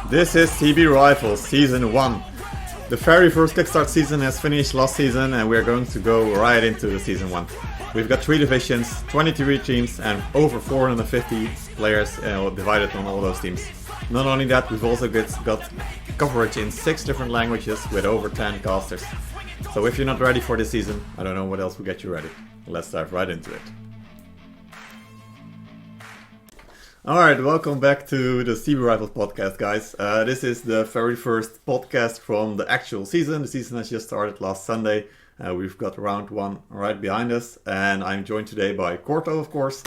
This is CB Rifles Season 1. The very first Kickstart season has finished last season and we're going to go right into the Season 1. We've got 3 divisions, 23 teams and over 450 players divided on all those teams. Not only that, we've also got coverage in 6 different languages with over 10 casters. So if you're not ready for this season, I don't know what else will get you ready. Let's dive right into it. Alright, welcome back to the CB Rifles podcast, guys. This is the very first podcast from the actual season. The season has just started last Sunday. We've got round 1 right behind us, and I'm joined today by Corto, of course,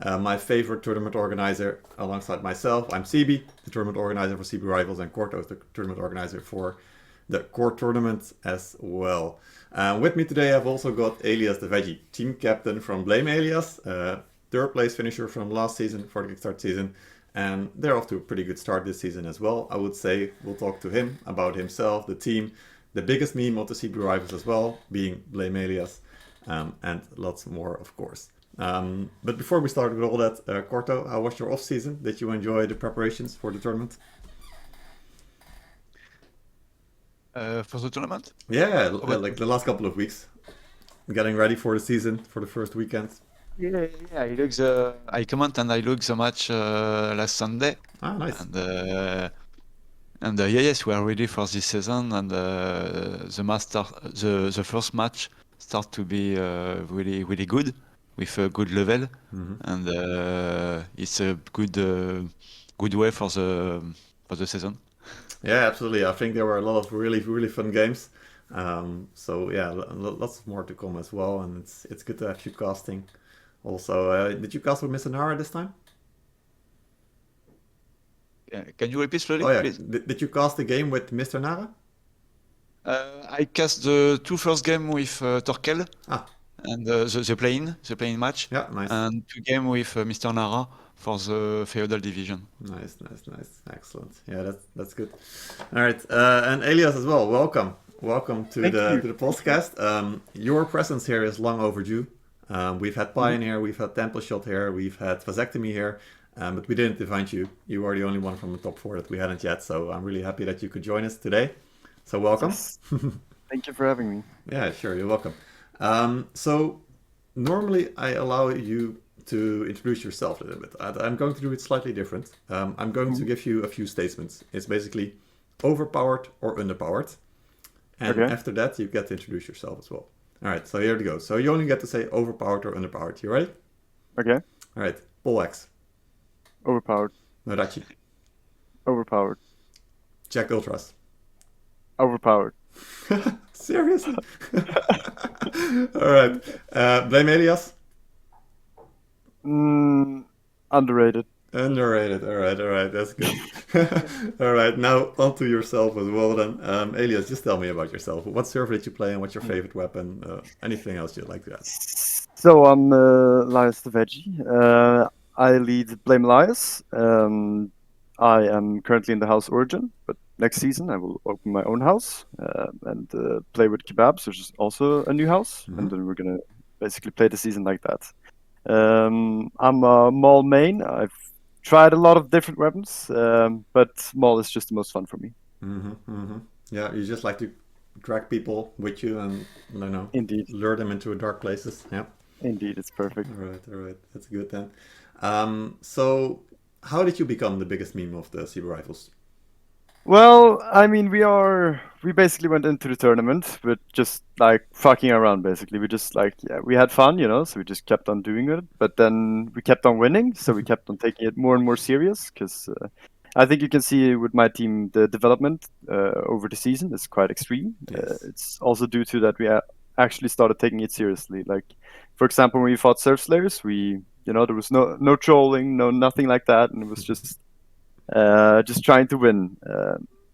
my favorite tournament organizer alongside myself. I'm CB, the tournament organizer for CB Rifles, and Corto is the tournament organizer for the core tournament as well. With me today I've also got EliastheVeggi, team captain from BlameElias, third place finisher from last season for the Kickstart season, and they're off to a pretty good start this season as well. I would say we'll talk to him about himself, the team, the biggest meme of the CB Rivals as well, being BlameElias, and lots more, of course. But before we start with all that, Corto, how was your off season? Did you enjoy the preparations for the tournament? For the tournament? Yeah, like the last couple of weeks, getting ready for the season, for the first weekend. Yeah. I comment and I look the match last Sunday. Ah, nice. And yes, we are ready for this season. And the first match start to be really good with a good level, and it's a good way for the season. Yeah, absolutely. I think there were a lot of really fun games. So yeah, lots more to come as well, and it's good to have you casting. Also, did you cast with Mr. Nara this time? Can you repeat slowly, Oh yeah, please? did you cast the game with Mr. Nara? I cast the 2 first game with Torkel, Ah, and the Playinn match, yeah, nice. and 2 game with Mr. Nara for the Feudal division. Nice. Excellent. Yeah, that's good. All right, and Elias as well. Welcome to the podcast. Your presence here is long overdue. We've had Playinn here, we've had Temple Shot here, we've had Vasectomy here, but we didn't invite you. You are the only one from the top 4 that we hadn't yet, so I'm really happy that you could join us today. So welcome. Yes. Thank you for having me. Yeah, sure, you're welcome. So normally I allow you to introduce yourself a little bit. I'm going to do it slightly different. I'm going to give you a few statements. It's basically overpowered or underpowered. And after that, you get to introduce yourself as well. All right, so here we go. So you only get to say overpowered or underpowered. You ready? Okay. All right, Poleaxe. Overpowered. Nodachi. Overpowered. Jack Ultras. Overpowered. Seriously? All right. BlameElias. Underrated. Underrated. All right. That's good. All right. Now onto yourself as well. Then, Elias, just tell me about yourself. What server did you play, and what's your favorite weapon? Anything else you'd like to add? So I'm EliastheVeggi. I lead BlameElias. I am currently in the house Origin, but next season I will open my own house and play with Kebabs, which is also a new house, and then we're gonna basically play the season like that. I'm a Maul main. I've tried a lot of different weapons, but Maul is just the most fun for me. Yeah, you just like to drag people with you and, I don't know, Indeed. lure them into dark places. Yeah. Indeed, it's perfect. All right. That's good then. So how did you become the biggest meme of the CB Rifles? Well, I mean, we basically went into the tournament with just like fucking around. Basically, we just we had fun, so we just kept on doing it. But then we kept on winning, so we kept on taking it more and more serious. Because I think you can see with my team the development over the season is quite extreme. Yes. It's also due to that we actually started taking it seriously. Like, for example, when we fought Surf Slayers, there was no trolling, nothing like that, and it was just trying to win.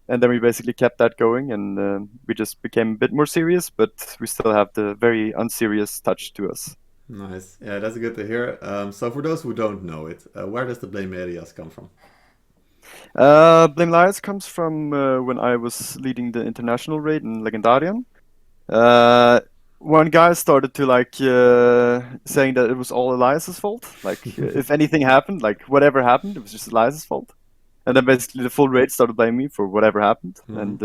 And then we basically kept that going, and we just became a bit more serious, but we still have the very unserious touch to us. Nice. Yeah, that's good to hear. So for those who don't know it, where does the BlameElias come from? BlameElias comes from when I was leading the international raid in Legendarian. One guy started to saying that it was all Elias's fault. Like if anything happened, like whatever happened, it was just Elias's fault. And then basically the full raid started blaming me for whatever happened, and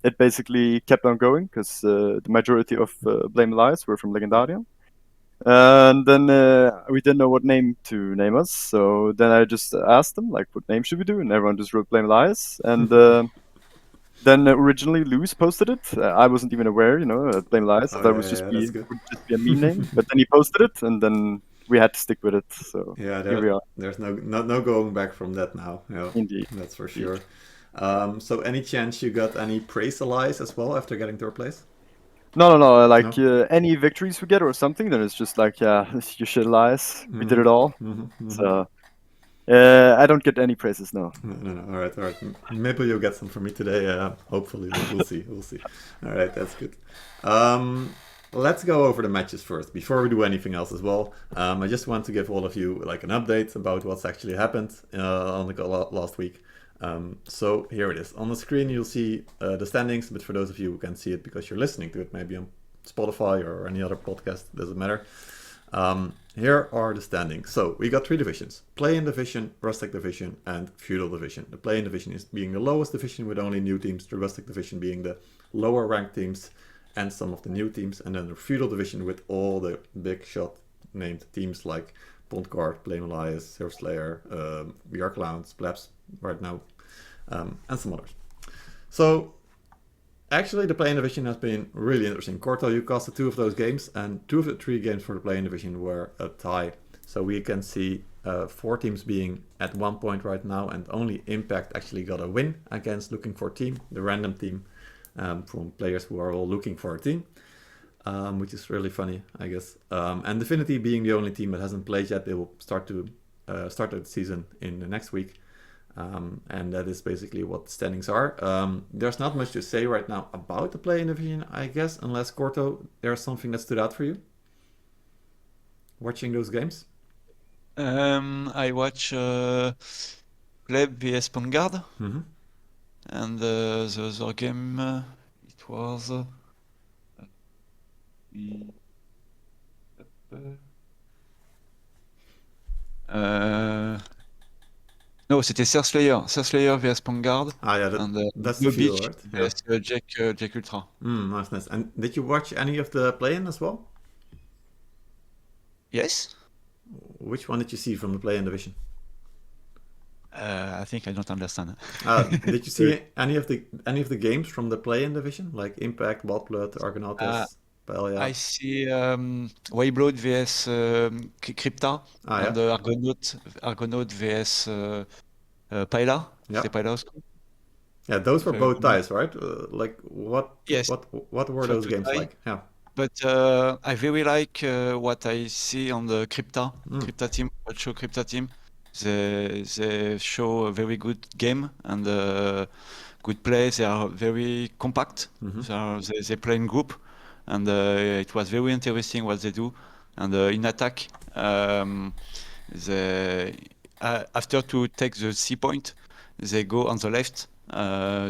it basically kept on going because the majority of BlameElias were from Legendarium. And then we didn't know what name to name us, so then I just asked them, like, what name should we do? And everyone just wrote BlameElias. And then originally Lewis posted it. I wasn't even aware, BlameElias. I thought it would just be a meme name. But then he posted it, and then we had to stick with it. So here we are. There's no going back from that now. Yeah, Indeed. That's for sure. So any chance you got any PraiseElias as well after getting third place? No. Like any victories we get or something, then it's just like, yeah, you shit, Elias. We did it all. So I don't get any praises, no. No. All right. Maybe you'll get some from me today. Hopefully, we'll see. All right, that's good. Let's go over the matches first before we do anything else as well. I just want to give all of you like an update about what's actually happened on the last week. So here it is. On the screen you'll see the standings, but for those of you who can see it because you're listening to it, maybe on Spotify or any other podcast, doesn't matter. Here are the standings. So we got 3 divisions: Playinn division, Rustic division, and Feudal division. The Playinn division is being the lowest division with only new teams, the Rustic division being the lower ranked teams and some of the new teams, and then the Feudal division with all the big shot named teams like Bondguard, BlameElias, Surfslayer, We Are Clowns, Plebs right now, and some others. So actually the Playinn division has been really interesting. Corto, you casted 2 of those games, and 2 of the 3 games for the Playinn division were a tie. So we can see 4 teams being at 1 point right now, and only Impact actually got a win against Looking for a Team, the random team from players who are all looking for a team, which is really funny, I guess. And Divinity being the only team that hasn't played yet, they will start the season in the next week. And that is basically what the standings are. There's not much to say right now about the Playinn division, I guess, unless Corto, there's something that stood out for you watching those games. I watch Pleb vs Vanguard, and the other game it was no, c'était Surfslayer vs Vanguard. And that's the Feudal, right? Vs Jack Ultra. Nice. And did you watch any of the Playinn as well? Yes. Which one did you see from the Playinn division? I think I don't understand. Did you see any of the games from the Playinn division, like Impact, Blood, Argonautas, Paella? I see Wayblood vs Crypta, and Argonaut vs Paella. Yeah. Paella. Yeah, those were both ties, right? Like what? Yes. What were those games like? Yeah. But I very like what I see on the Crypta team, Crypta team. They show a very good game and good play. They are very compact. They play in group, and it was very interesting what they do. And in attack, they after to take the C point, they go on the left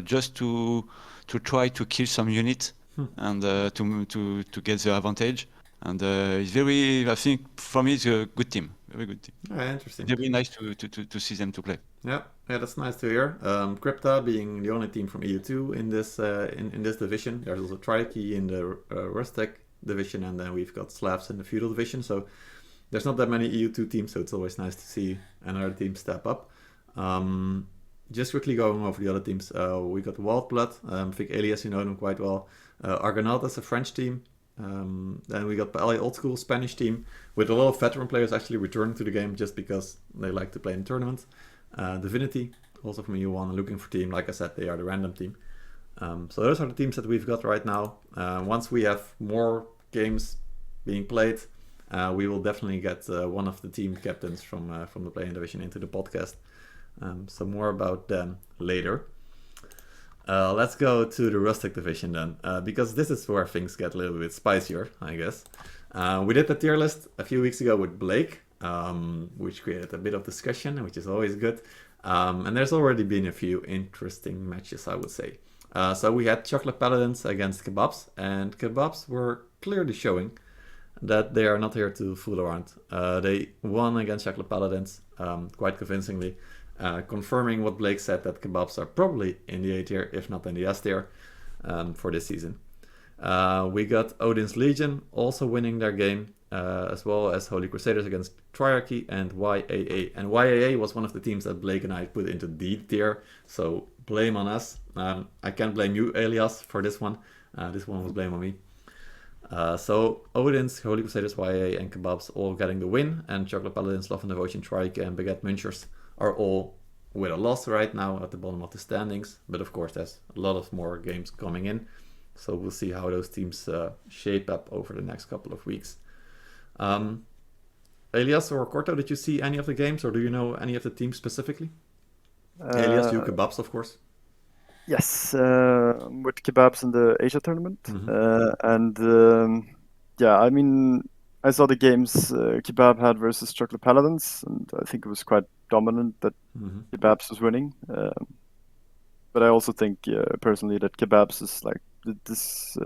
just to try to kill some unit and to get the advantage. And it's very, I think, for me, it's a good team. Very good team. Interesting. Very nice to see them to play. Yeah, that's nice to hear. Crypta being the only team from EU2 in this in this division. There's also Trikey in the Rustic division, and then we've got Slavs in the Feudal division. So there's not that many EU2 teams, so it's always nice to see another team step up. Just quickly going over the other teams, we got Wildblood. I think Elias, you know them quite well. Argonautas, a French team. Then we got LA Old School, Spanish team, with a lot of veteran players actually returning to the game just because they like to play in tournaments. Divinity, also from EU1, looking for team. Like I said, they are the random team. So those are the teams that we've got right now. Once we have more games being played, we will definitely get one of the team captains from the Playinn division into the podcast. So more about them later. Let's go to the Rustic division then, because this is where things get a little bit spicier, I guess. We did the tier list a few weeks ago with Blake, which created a bit of discussion, which is always good. And there's already been a few interesting matches, I would say. So we had Chocolate Paladins against Kebabs, and Kebabs were clearly showing that they are not here to fool around. They won against Chocolate Paladins quite convincingly. confirming what Blake said, that Kebabs are probably in the A tier, if not in the S tier, for this season. We got Odin's Legion also winning their game, as well as Holy Crusaders against Triarchy and YAA. And YAA was one of the teams that Blake and I put into D tier, so blame on us. I can't blame you, Elias, for this one. This one was blame on me. So Odin's, Holy Crusaders, YAA, and Kebabs all getting the win, and Chocolate Paladins, Love and Devotion, Triarchy, and Baguette Munchers are all with a loss right now at the bottom of the standings. But of course, there's a lot of more games coming in. So we'll see how those teams shape up over the next couple of weeks. Elias or Corto, did you see any of the games, or do you know any of the teams specifically? Elias, you Kebabs, of course. Yes, with Kebabs in the Asia tournament. Yeah, I mean, I saw the games Kebab had versus Chocolate Paladins, and I think it was quite dominant that Kebabs was winning. But I also think personally that Kebabs is like this.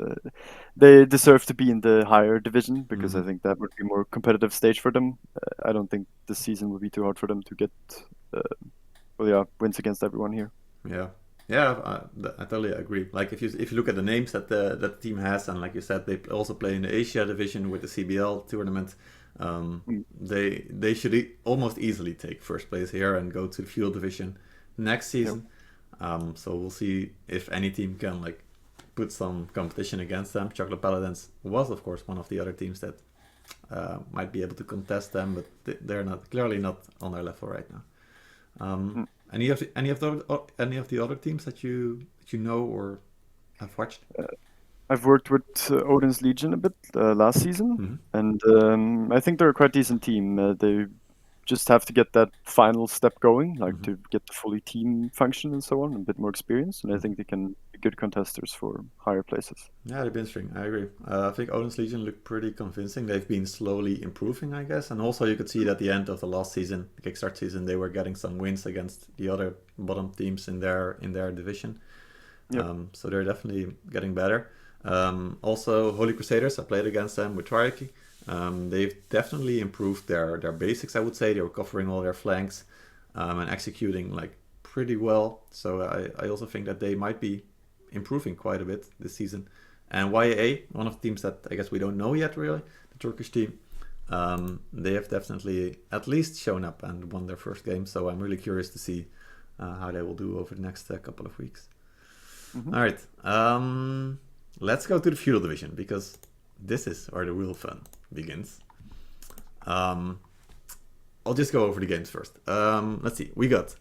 They deserve to be in the higher division because I think that would be a more competitive stage for them. I don't think this season would be too hard for them to get wins against everyone here. Yeah, I totally agree. Like if you look at the names that the team has, and like you said, they also play in the Asia division with the CBL tournament. They should almost easily take first place here and go to the Feudal division next season. So we'll see if any team can like put some competition against them. Chocolate Paladins was of course one of the other teams that might be able to contest them, but they're clearly not on their level right now. Any of the other teams that you know or have watched? I've worked with Odin's Legion a bit last season, and I think they're a quite decent team. They just have to get that final step going, like to get the fully team function and so on, a bit more experience, and I think they can be good contesters for higher places. Yeah, they've been interesting. I agree. I think Odin's Legion looked pretty convincing. They've been slowly improving, I guess, and also you could see that at the end of the last season, the Kickstart season, they were getting some wins against the other bottom teams in their division. So they're definitely getting better. Also, Holy Crusaders, I played against them with Triarchy. They've definitely improved their basics, I would say. They were covering all their flanks and executing like pretty well. So I also think that they might be improving quite a bit this season. And YAA, one of the teams that I guess we don't know yet really, the Turkish team, they have definitely at least shown up and won their first game. So I'm really curious to see how they will do over the next couple of weeks. All right, let's go to the Feudal division because this is where the real fun begins. I'll just go over the games first. Let's see. We got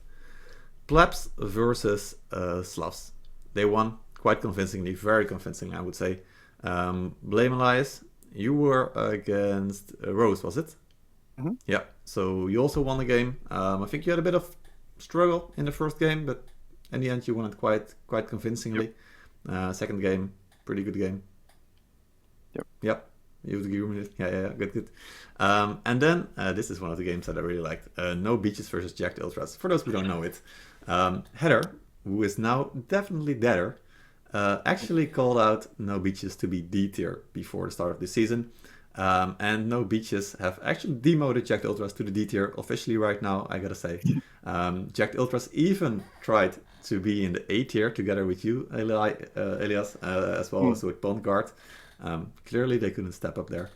Plebs versus Slavs. They won quite convincingly, very convincingly, I would say. BlameElias, you were against Rose, was it? Yeah. So you also won the game. I think you had a bit of struggle in the first game, but in the end you won it quite convincingly. Second game, pretty good game. Yep. You would agree with it? Yeah, good. And then, this is one of the games that I really liked. No Beaches versus Jacked Ultras. For those who don't know it, Heather, who is now definitely deader, actually called out No Beaches to be D tier before the start of the season. And No Beaches have actually demoted Jacked Ultras to the D tier officially right now, I gotta say. Jacked Ultras even tried to be in the A tier together with you, Elias, as well as with Pond Guard. Clearly they couldn't step up there.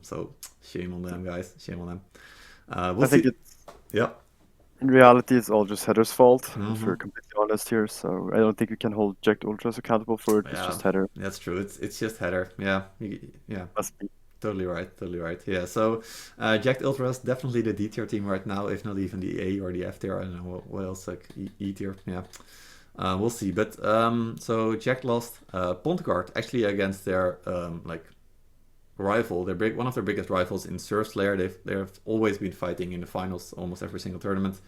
So shame on them, guys. Shame on them. We'll see. In reality, it's all just Heather's fault, if we're completely honest here. So I don't think we can hold Jacked Ultras accountable for it. It's just Heather. That's true. It's just Heather. Yeah. Must be. Totally right. Yeah. So Jacked Ultras definitely the D tier team right now, if not even the A or the F tier. I don't know what else, like E tier. Yeah. We'll see. But so Jack lost Pond Guard actually against their rival, one of their biggest rivals in Surf Slayer. They've always been fighting in the finals almost every single tournament,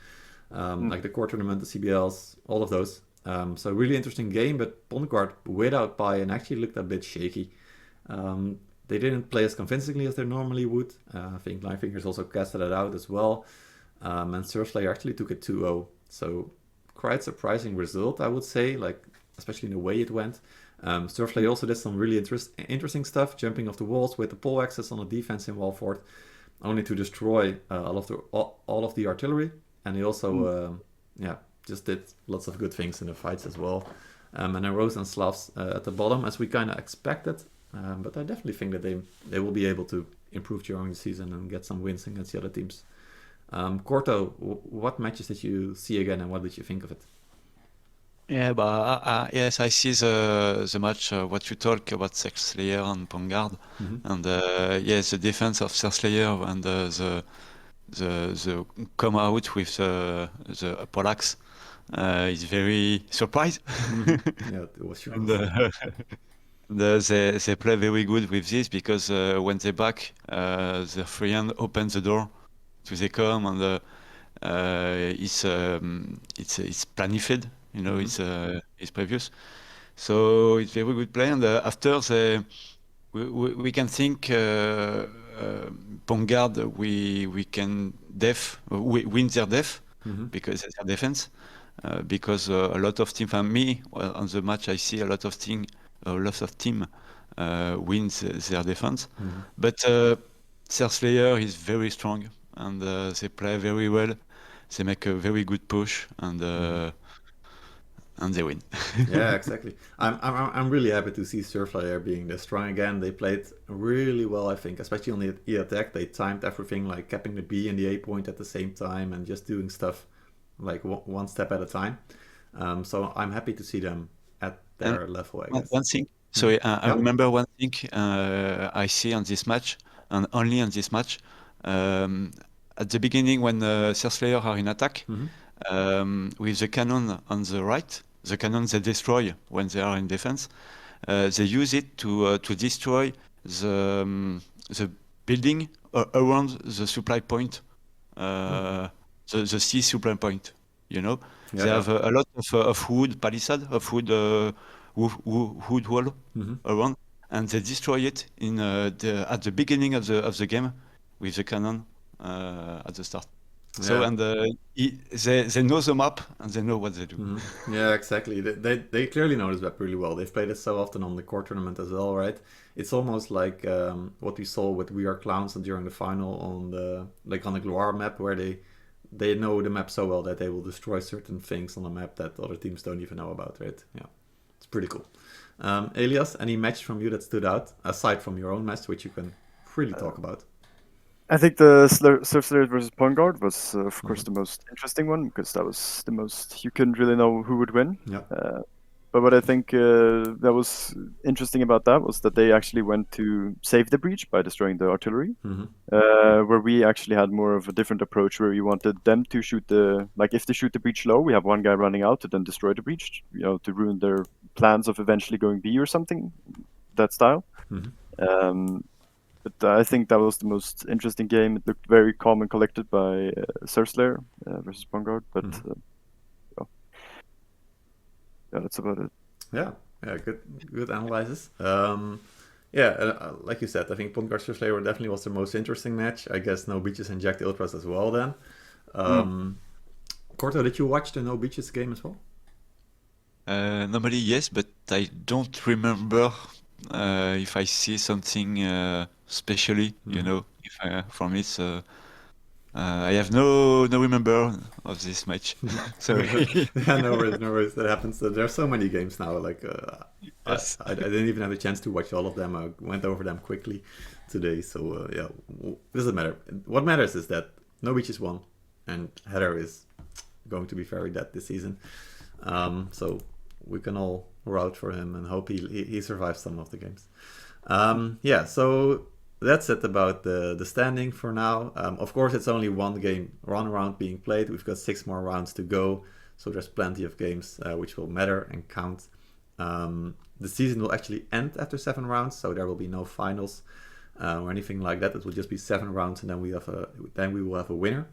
like the core tournament, the CBLs, all of those. So really interesting game, but Pond Guard without Pai and actually looked a bit shaky. They didn't play as convincingly as they normally would. I think Linefingers also casted it out as well. And Surf Slayer actually took it 2-0. So quite surprising result, I would say, like especially in the way it went. Surf Slayer also did some really interesting stuff, jumping off the walls with the pole axes on the defense in Wall Fort, only to destroy all of the artillery. And he also yeah, just did lots of good things in the fights as well. And then Rose and Slavs at the bottom, as we kind of expected. But I definitely think that they will be able to improve during the season and get some wins against the other teams. Corto, what matches did you see again, and what did you think of it? Yeah, but yes, I see the match. What you talk about Slayer and Vanguard, and yes, the defense of Slayer and the come out with the Polacks is very surprised. Yeah, it was sure. And they play very good with this because when they back, the friend opens the door to the come and it's planified, you know, it's previous. So it's very good play. And after we can think Vanguard we can win their def because it's their defense. Because a lot of team, and me on the match, I see a lot of team wins their defense. But their Slayer is very strong and they play very well. They make a very good push and they win. Yeah, exactly. I'm really happy to see Surflyer being this strong again. They played really well, I think, especially on the E attack. They timed everything, like capping the B and the A point at the same time and just doing stuff like one step at a time. So I'm happy to see them at their level, I guess. One thing, sorry, I remember one thing I see on this match, and only on this match. At the beginning, when Surflyer are in attack, with the cannon on the right, the cannon they destroy when they are in defense, they use it to destroy the building around the supply point, the C supply point. You know, they have a lot of wood palisade, of wood wood wall around, and they destroy it in at the beginning of the game with the cannon at the start. So and they know the map and they know what they do. Yeah, exactly. They clearly know this map really well. They've played it so often on the core tournament as well, right? It's almost like what we saw with We Are Clowns during the final on the Gloire map, where they know the map so well that they will destroy certain things on the map that other teams don't even know about, right? Yeah, it's pretty cool. Elias, any match from you that stood out aside from your own match, which you can freely talk about? I think the Surflayer versus Vanguard was, of course, the most interesting one because that was the most you couldn't really know who would win. Yeah. But what I think that was interesting about that was that they actually went to save the breach by destroying the artillery, where we actually had more of a different approach where we wanted them to shoot if they shoot the breach low, we have one guy running out to then destroy the breach, to ruin their plans of eventually going B or something, that style. But I think that was the most interesting game. It looked very calm and collected by Surflayer versus Vanguard, but yeah, that's about it. Yeah, good analysis. Like you said, I think Vanguard Surflayer definitely was the most interesting match. I guess No Beaches and Jack the Ultras as well then. Corto, did you watch the No Beaches game as well? Normally yes, but I don't remember if I see something specially, you know, if from it. I have no remember of this match. Sorry. Yeah, no worries. That happens. There are so many games now. Like Yes. I didn't even have a chance to watch all of them. I went over them quickly today. So doesn't matter. What matters is that No Beaches won, and Heather is going to be very dead this season. So we can all root for him and hope he survives some of the games. So that's it about the standing for now. Of course, it's only one round being played. We've got 6 more rounds to go, so there's plenty of games which will matter and count. The season will actually end after 7 rounds, so there will be no finals or anything like that. It will just be 7 rounds, and then we will have a winner,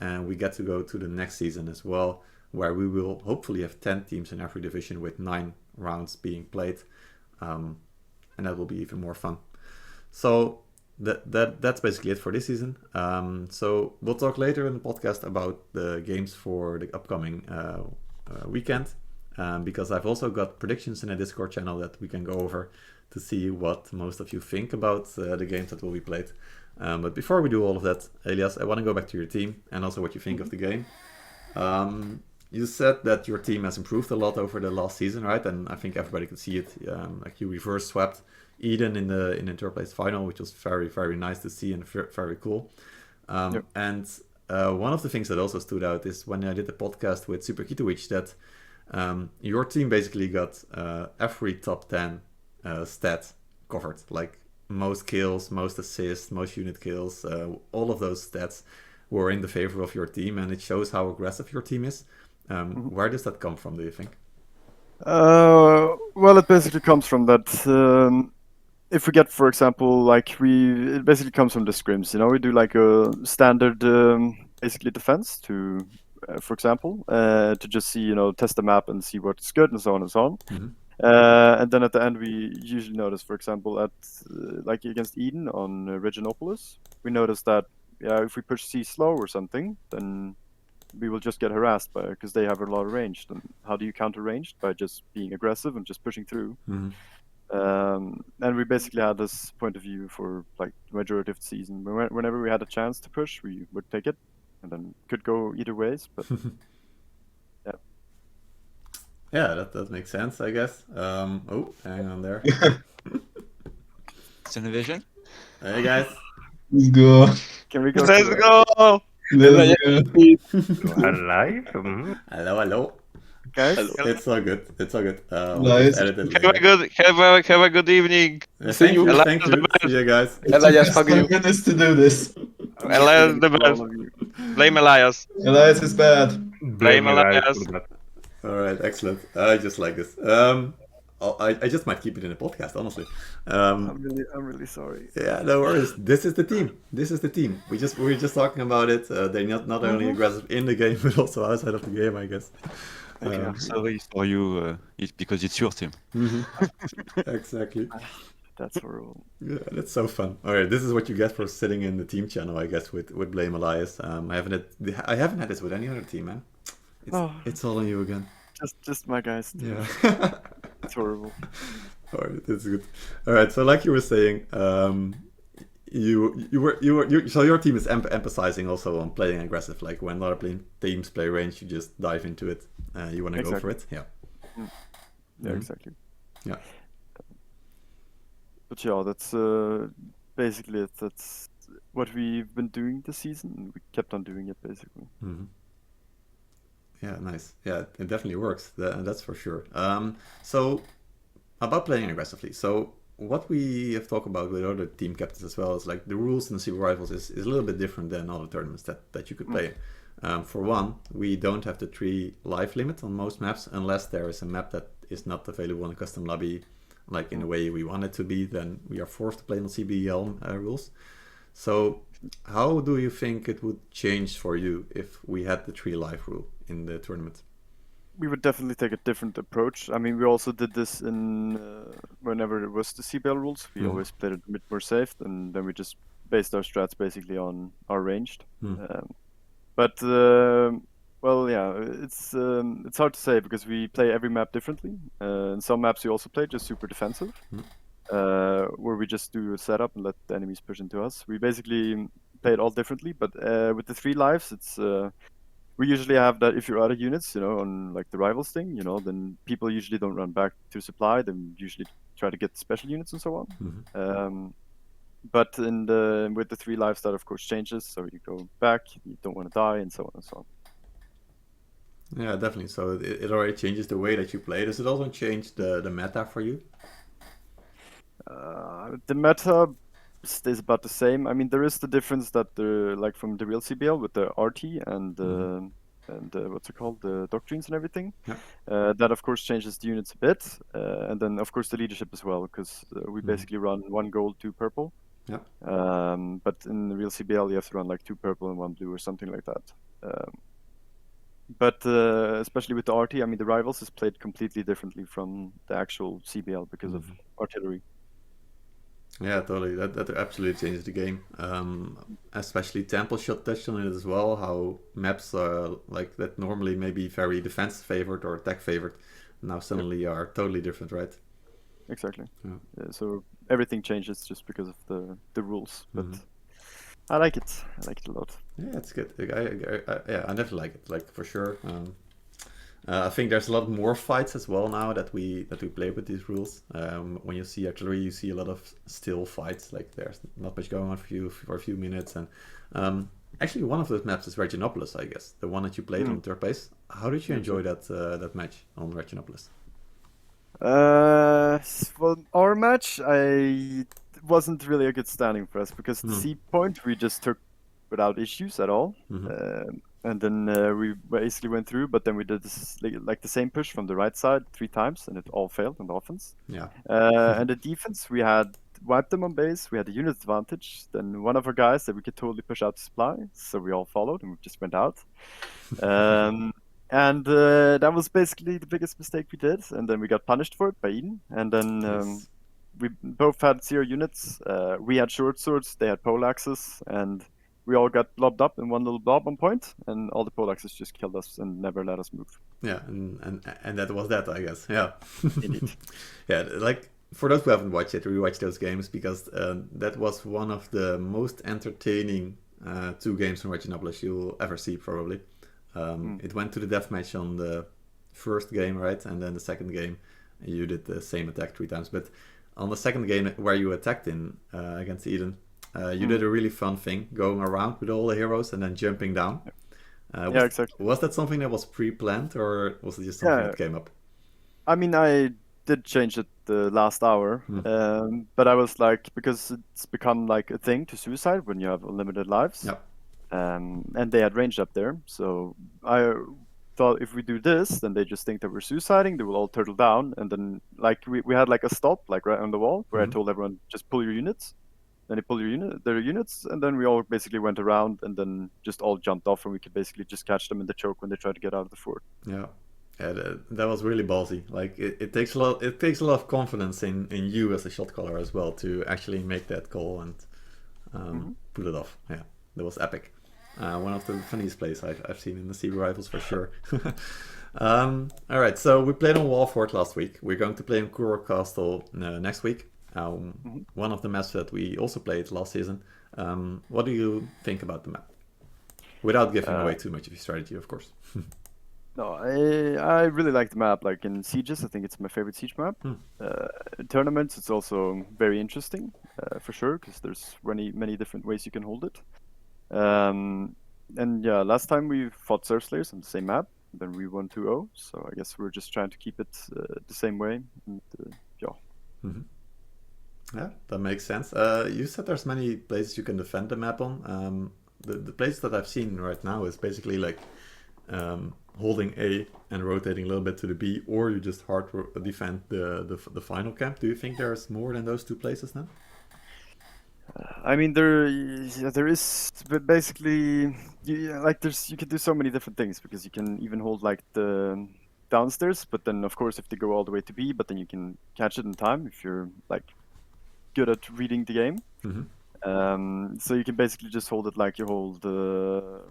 and we get to go to the next season as well, where we will hopefully have 10 teams in every division with 9 rounds being played, and that will be even more fun. So that's basically it for this season. So we'll talk later in the podcast about the games for the upcoming weekend, because I've also got predictions in a Discord channel that we can go over to see what most of you think about the games that will be played. But before we do all of that, Elias, I want to go back to your team and also what you think of the game. you said that your team has improved a lot over the last season, right? And I think everybody could see it. Like you reverse swept Eden in the third place final, which was very, very nice to see and very cool. Yep. And one of the things that also stood out is when I did the podcast with Super Kitovic that your team basically got every top 10 stat covered, like most kills, most assists, most unit kills, all of those stats were in the favor of your team, and it shows how aggressive your team is. Where does that come from, do you think? Well, it basically comes from that. If we get, for example, like it basically comes from the scrims. You know, we do like a standard, basically defense to, for example, to just see, you know, test the map and see what's good and so on and so on. And then at the end, we usually notice, for example, at like against Eden on Reginopolis, we notice that if we push C slow or something, then we will just get harassed because they have a lot of range. And how do you counter ranged? By just being aggressive and just pushing through. And we basically had this point of view for like the majority of the season. Whenever we had a chance to push, we would take it, and then could go either ways. But yeah. Yeah, that makes sense, I guess. Oh, hang on there. It's innovation. Hey guys. Let's go. Can we go? Let's go! Let's go. Alive? Hello. Guys? It's all good. It's all good. We'll Nice. just edit it Have a later. good, have a good evening. Thank you. Elias Thank the you. best. See you guys. Elias, fuck you. minutes to do this. Elias the best. Blame Elias. Elias is bad. Blame Elias. All right, excellent. I just like this. I just might keep it in a podcast, honestly. I'm really sorry. Yeah, no worries. This is the team. This is the team. We were just talking about it. They're not only aggressive in the game, but also outside of the game, I guess. Sorry for you, it's because it's your team. Exactly. That's horrible. Yeah, that's so fun. All right, this is what you get for sitting in the team channel, I guess, with BlameElias. I haven't had this with any other team, man. It's all on you again. Just my guys. Yeah. It's horrible. All right, that's good. All right, so like you were saying, so your team is emphasizing also on playing aggressive. Like when other teams play range, you just dive into it. You want to go for it. Yeah. Yeah, exactly. Yeah. But yeah, that's basically it. That's what we've been doing this season. We kept on doing it basically. Yeah, nice. Yeah, it definitely works. That's for sure. So about playing aggressively. So what we have talked about with other team captains as well is like the rules in the Super Rivals is a little bit different than other tournaments that you could play. For one, we don't have the 3 life limit on most maps unless there is a map that is not available in a custom lobby, like in the way we want it to be. Then we are forced to play on CBL rules. So how do you think it would change for you if we had the 3 life rule in the tournament? We would definitely take a different approach. I mean, we also did this in whenever it was the CBL rules. We always played it a bit more safe, and then we just based our strats basically on our ranged. But well, yeah, it's hard to say because we play every map differently. In some maps we also play just super defensive, where we just do a setup and let the enemies push into us. We basically play it all differently, but with the 3 lives, it's we usually have that if you're out of units, you know, on like the rivals thing, you know, then people usually don't run back to supply. They usually try to get special units and so on. But with the 3 lives, that of course changes. So you go back, you don't want to die, and so on and so on. Yeah, definitely. So it already changes the way that you play. Does it also change the meta for you? The meta stays about the same. I mean, there is the difference that like from the real CBL with the RT and what's it called, the doctrines and everything. That of course changes the units a bit, and then of course the leadership as well, because we basically run 1 gold, 2 purple. But in the real CBL you have to run like 2 purple and 1 blue or something like that. But especially with the RT, I mean, the rivals is played completely differently from the actual CBL because of artillery. Yeah, totally. That absolutely changes the game. Especially Temple Shot touched on it as well. How maps like that normally maybe very defense favored or attack favored now suddenly are totally different, right? Exactly. So everything changes just because of the rules. But I like it. I like it a lot. Yeah, it's good. I definitely like it. Like for sure. I think there's a lot more fights as well now that we play with these rules. When you see artillery, you see a lot of still fights. Like there's not much going on for a few minutes. And actually, one of those maps is Reginopolis, I guess, the one that you played on third base. How did you enjoy that match on Reginopolis? Well, our match, wasn't really a good standing for us because the C point we just took without issues at all. And then we basically went through, but then we did this, like the same push from the right side 3 times, and it all failed on the offense. Yeah. And the defense, we had wiped them on base. We had the unit advantage. Then one of our guys said we could totally push out the supply, so we all followed and we just went out. And that was basically the biggest mistake we did. And then we got punished for it by Eden. And then we both had 0 units. We had short swords, they had pole axes, and we all got blobbed up in one little blob on point, and all the pole axes just killed us and never let us move. Yeah, and that was that, I guess. Yeah. Indeed. Yeah, like for those who haven't watched it, rewatch those games because that was one of the most entertaining 2 games from Reginopolis you'll ever see, probably. It went to the deathmatch on the first game, right? And then the second game, you did the same attack 3 times. But on the second game where you attacked in against Eden, you did a really fun thing, going around with all the heroes and then jumping down. Yeah, exactly. Was that something that was pre-planned, or was it just something that came up? I mean, I did change it the last hour, but I was like, because it's become like a thing to suicide when you have unlimited lives. Yep. And they had range up there, so I thought if we do this, then they just think that we're suiciding, they will all turtle down, and then like we had like a stop like right on the wall where I told everyone just pull your units. Then they pull their units, and then we all basically went around and then just all jumped off, and we could basically just catch them in the choke when they tried to get out of the fort. Yeah, that was really ballsy. Like it takes a lot of confidence in you as a shot caller as well to actually make that call and pull it off. Yeah, that was epic. One of the funniest plays I've seen in the CB Rivals for sure. All right, so we played on Wallfort last week. We're going to play on Kurak Castle next week. One of the maps that we also played last season. What do you think about the map? Without giving away too much of your strategy, of course. No, I really like the map. Like in Sieges, I think it's my favorite Siege map. In tournaments, it's also very interesting, for sure, because there's many different ways you can hold it. And yeah, last time we fought Surf Slayers on the same map, then we won 2-0. So I guess we're just trying to keep it the same way. And, yeah. Yeah, that makes sense. You said there's many places you can defend the map on. The place that I've seen right now is basically like holding A and rotating a little bit to the B, or you just hard defend the final camp. Do you think there's more than those 2 places now? I mean, there is, but basically, you can do so many different things because you can even hold like the downstairs, but then of course if they go all the way to B, but then you can catch it in time if you're like good at reading the game. So you can basically just hold it like you hold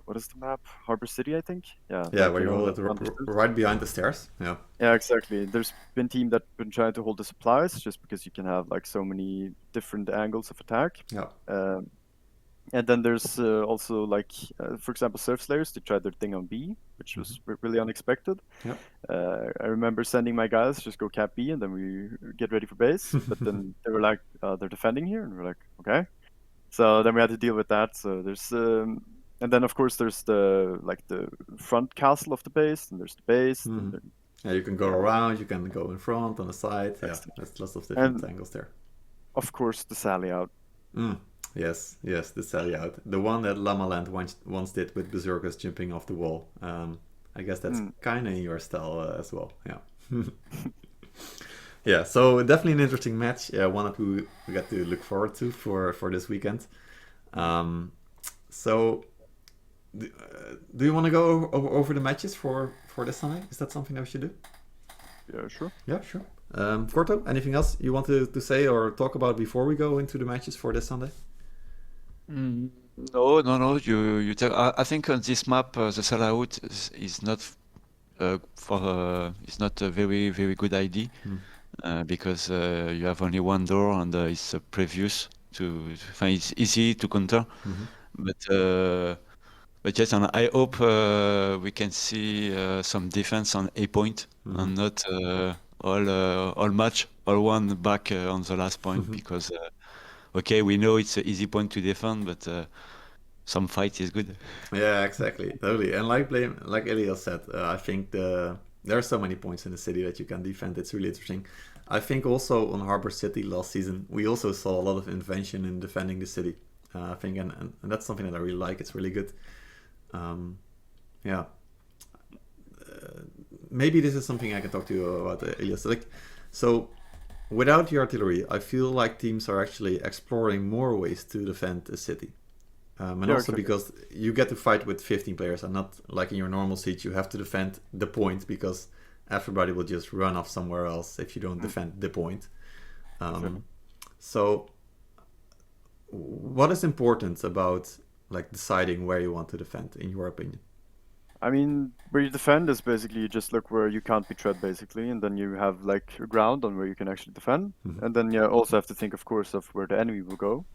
what is the map? Harbor City, I think. Yeah. Yeah, like, where you hold it right behind the stairs. Yeah. Yeah, exactly. There's been teams that been trying to hold the supplies just because you can have like so many different angles of attack. Yeah. And then there's also like, for example, Surf Slayers. They tried their thing on B, which was really unexpected. Yeah. I remember sending my guys just go cap B, and then we get ready for base. But then they were like, they're defending here, and we're like, okay. So then we had to deal with that. So there's, and then of course there's the front castle of the base, and there's the base. And then, yeah, you can go around, you can go in front, on the side. Yeah, there's lots of different angles there. Of course, the sally out. Yes, the sally out. The one that Lamaland once did with Berserkers jumping off the wall. I guess that's kind of in your style as well. Yeah. Yeah, so definitely an interesting match. One that we got to look forward to for this weekend. So, do you want to go over the matches for this Sunday? Is that something that we should do? Yeah, sure. Yeah, sure. Corto, anything else you want to say or talk about before we go into the matches for this Sunday? No. You tell. I think on this map the sellout is not it's not a very good idea. Because you have only one door and it's previous to. It's easy to counter, but But yes, and I hope we can see some defense on A point and not all match, all one back on the last point because okay, we know it's an easy point to defend, but some fight is good. Yeah, exactly, totally. And like Elias said, I think there are so many points in the city that you can defend. It's really interesting. I think also on Harbor City last season, we also saw a lot of invention in defending the city. I think, and that's something that I really like. It's really good. Yeah. Maybe this is something I can talk to you about, Elias. Like, so without the artillery, I feel like teams are actually exploring more ways to defend a city. And Yeah, also exactly. because you get to fight with 15 players and not like in your normal siege, you have to defend the point because everybody will just run off somewhere else if you don't defend the point. Exactly. So what is important about like deciding where you want to defend, in your opinion? I mean, where you defend is basically you just look where you can't be tread, basically, and then you have like a ground on where you can actually defend, and then you also have to think, of course, of where the enemy will go,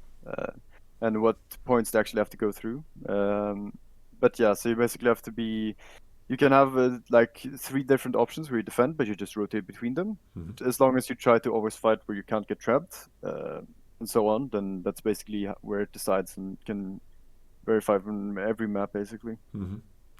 and what points they actually have to go through. But yeah, so you basically have to be. You can have like 3 different options where you defend, but you just rotate between them. As long as you try to always fight where you can't get trapped, and so on, then that's basically where it decides and can verify from every map, basically.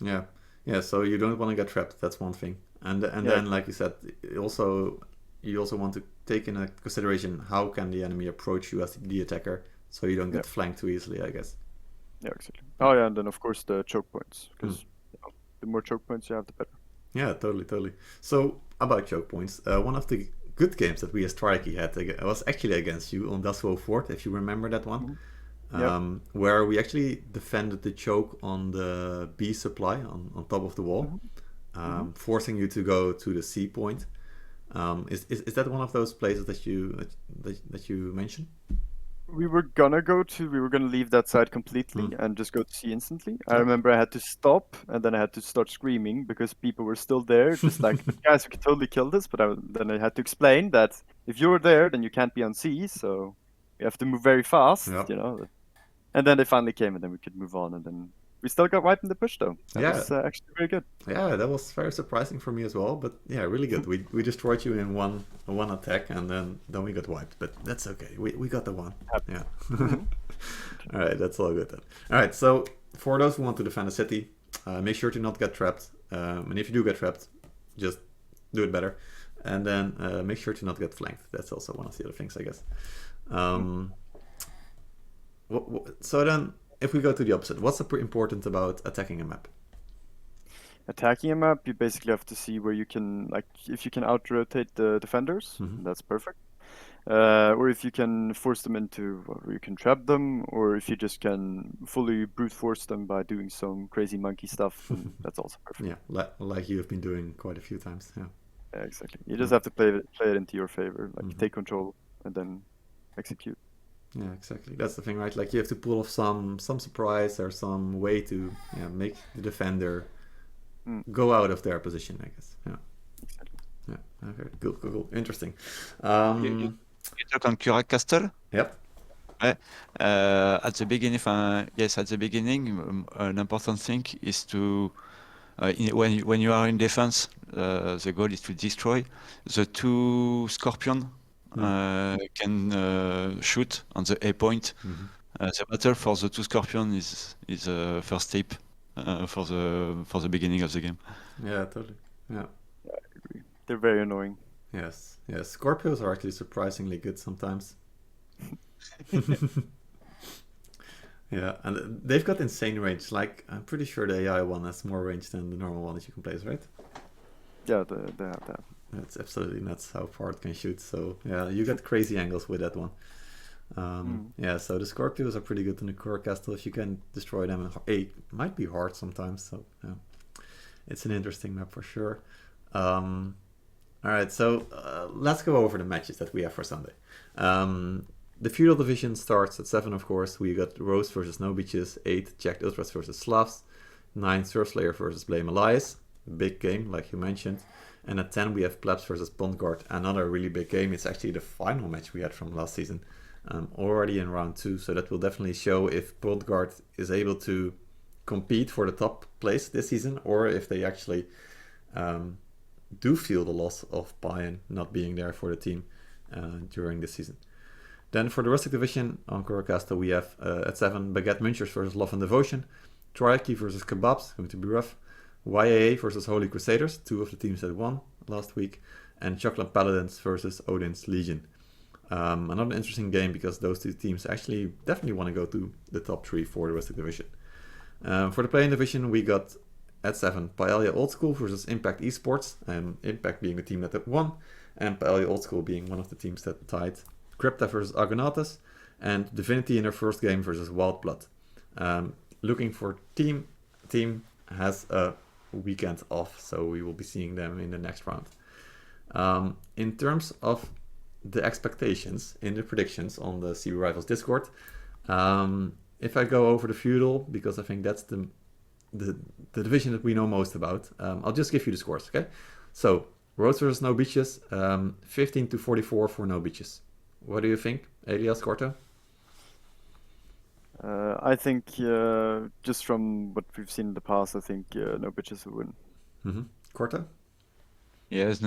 Yeah, so you don't want to get trapped, that's one thing. And then like you said, you also want to take into consideration how can the enemy approach you as the attacker so you don't get flanked too easily, I guess. Yeah, exactly. Oh yeah, and then of course the choke points, because the more choke points you have, the better. Yeah, totally. So about choke points, one of the good games that we as Strikey had was actually against you on Dasuo Fort, if you remember that one. Where we actually defended the choke on the B supply on top of the wall, forcing you to go to the C point. Is that one of those places that you mentioned? We were gonna leave that side completely and just go to C instantly. I remember I had to stop and then I had to start screaming because people were still there, just like, but guys, we could totally kill this. But then I had to explain that if you're there, then you can't be on C, so you have to move very fast, you know. And then they finally came, and then we could move on, and then we still got wiped in the push, though. That was actually very good. Yeah, that was very surprising for me as well, but yeah, really good. We destroyed you in one attack, and then we got wiped, but that's okay. We got the one. Yeah. All right, that's all good then. All right, so for those who want to defend a city, make sure to not get trapped. And if you do get trapped, just do it better. And then make sure to not get flanked. That's also one of the other things, I guess. So then, if we go to the opposite, what's important about attacking a map? Attacking a map, you basically have to see where you can, like, if you can out-rotate the defenders, that's perfect. Or if you can force them into, or you can trap them, or if you just can fully brute force them by doing some crazy monkey stuff, then that's also perfect. Yeah, like you've been doing quite a few times. Yeah, exactly. You just have to play it into your favor, like take control and then execute. Yeah, exactly. That's the thing, right? Like you have to pull off some surprise or some way to make the defender go out of their position, I guess. Yeah. Exactly. Yeah. Okay. Cool. Interesting. You talk on Kurak Castle? Yep. At the beginning, an important thing is to when you are in defense, the goal is to destroy the 2 scorpion. Can shoot on the A point. The battle for the 2 scorpion is first step for the beginning of the game. Yeah, totally. Yeah, I agree. They're very annoying. Yes. Scorpios are actually surprisingly good sometimes. Yeah, and they've got insane range. Like, I'm pretty sure the AI one has more range than the normal one that you can place, right? Yeah, they have that. It's absolutely nuts how far it can shoot. So yeah, you get crazy angles with that one. Yeah, so the Scorpios are pretty good in the Kurak Castle if you can destroy them. It might be hard sometimes, so yeah, it's an interesting map for sure. All right, so let's go over the matches that we have for Sunday. The Feudal division starts at 7, of course. We got Rose versus No Beaches, 8 Jacked Ultras versus Slavs, 9 Surfslayer versus BlameElias, big game like you mentioned. And at 10 we have Plebs versus Bondguard, another really big game. It's actually the final match we had from last season, already in round 2. So that will definitely show if Bondguard is able to compete for the top place this season, or if they actually do feel the loss of Playinn not being there for the team during this season. Then for the Rustic division on Kurak Castle, we have at 7 Baguette Munchers versus Love and Devotion, Trikey versus Kebabs, going to be rough, YAA versus Holy Crusaders, 2 of the teams that won last week, and Chocolate Paladins versus Odin's Legion. Another interesting game because those 2 teams actually definitely want to go to the top 3 for the Rustic division. For the Playinn division, we got at 7 Paella Old School versus Impact Esports, and Impact being the team that had won, and Paella Old School being one of the teams that tied. Crypta versus Argonautas, and Divinity in their first game versus Wild Blood. Looking for team has a weekend off, so we will be seeing them in the next round. In terms of the expectations in the predictions on the CB Rivals Discord, if I go over the Feudal, because I think that's the division that we know most about, I'll just give you the scores, okay? So, Roads versus No Beaches, 15-44 for No Beaches. What do you think, Elias, Corto? I think just from what we've seen in the past, I think No Bitches will win. Mm-hmm. Corto? Yes,